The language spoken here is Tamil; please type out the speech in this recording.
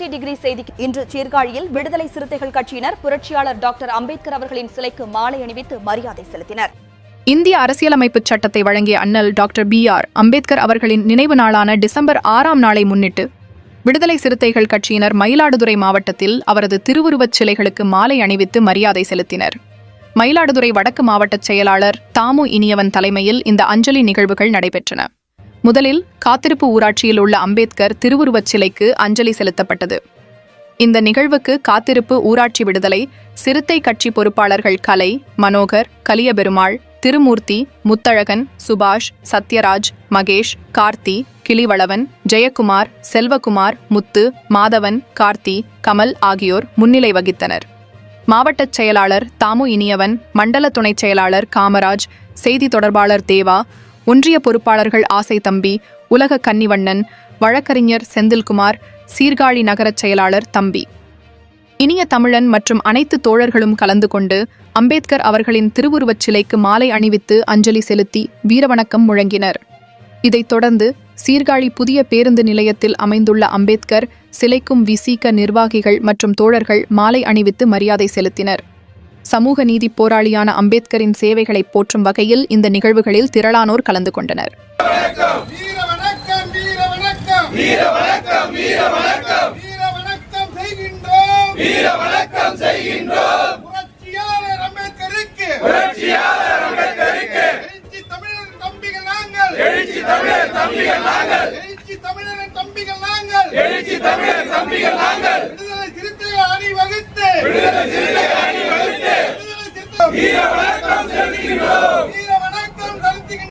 60 டிகிரி செய்தி. இன்று சீர்காழியில் விடுதலை சிறுத்தைகள் கட்சியினர் புரட்சியாளர் டாக்டர் அம்பேத்கர் அவர்களின் சிலைக்கு மாலை அணிவித்து மரியாதை செலுத்தினர். இந்திய அரசியலமைப்பு சட்டத்தை வழங்கிய அண்ணல் டாக்டர் B.R. அம்பேத்கர் அவர்களின் நினைவு நாளான டிசம்பர் 6ஆம் நாளை முன்னிட்டு விடுதலை சிறுத்தைகள் கட்சியினர் மயிலாடுதுறை மாவட்டத்தில் அவரது திருவுருவச் சிலைகளுக்கு மாலை அணிவித்து மரியாதை செலுத்தினர். மயிலாடுதுறை வடக்கு மாவட்ட செயலாளர் தாமு இனியவன் தலைமையில் இந்த அஞ்சலி நிகழ்வுகள் நடைபெற்றன. முதலில் காத்திருப்பு ஊராட்சியில் உள்ள அம்பேத்கர் திருவுருவச் சிலைக்கு அஞ்சலி செலுத்தப்பட்டது. இந்த நிகழ்வுக்கு காத்திருப்பு ஊராட்சி விடுதலை சிறுத்தை கட்சி பொறுப்பாளர்கள் கலை, மனோகர், கலியபெருமாள், திருமூர்த்தி, முத்தழகன், சுபாஷ், சத்யராஜ், மகேஷ், கார்த்தி, கிளிவளவன், ஜெயக்குமார், செல்வகுமார், முத்து, மாதவன், கார்த்தி, கமல் ஆகியோர் முன்னிலை வகித்தனர். மாவட்ட செயலாளர் தாமு இனியவன், மண்டல துணைச் செயலாளர் காமராஜ், செய்தி தொடர்பாளர் தேவா, ஒன்றிய பொறுப்பாளர்கள் ஆசை தம்பி, உலக கன்னிவண்ணன், வழக்கறிஞர் செந்தில்குமார், சீர்காழி நகரச் செயலாளர் தம்பி, இனிய தமிழன் மற்றும் அனைத்து தோழர்களும் கலந்து கொண்டு அம்பேத்கர் அவர்களின் திருவுருவச் சிலைக்கு மாலை அணிவித்து அஞ்சலி செலுத்தி வீரவணக்கம் முழங்கினர். இதைத் தொடர்ந்து சீர்காழி புதிய பேருந்து நிலையத்தில் அமைந்துள்ள அம்பேத்கர் சிலைக்கும் விசிக நிர்வாகிகள் மற்றும் தோழர்கள் மாலை அணிவித்து மரியாதை செலுத்தினர். சமூக நீதி போராளியான அம்பேத்கரின் சேவைகளை போற்றும் வகையில் இந்த நிகழ்வுகளில் திரளானோர் கலந்து கொண்டனர். வீர வணக்கம் செலுத்துகிறோம்.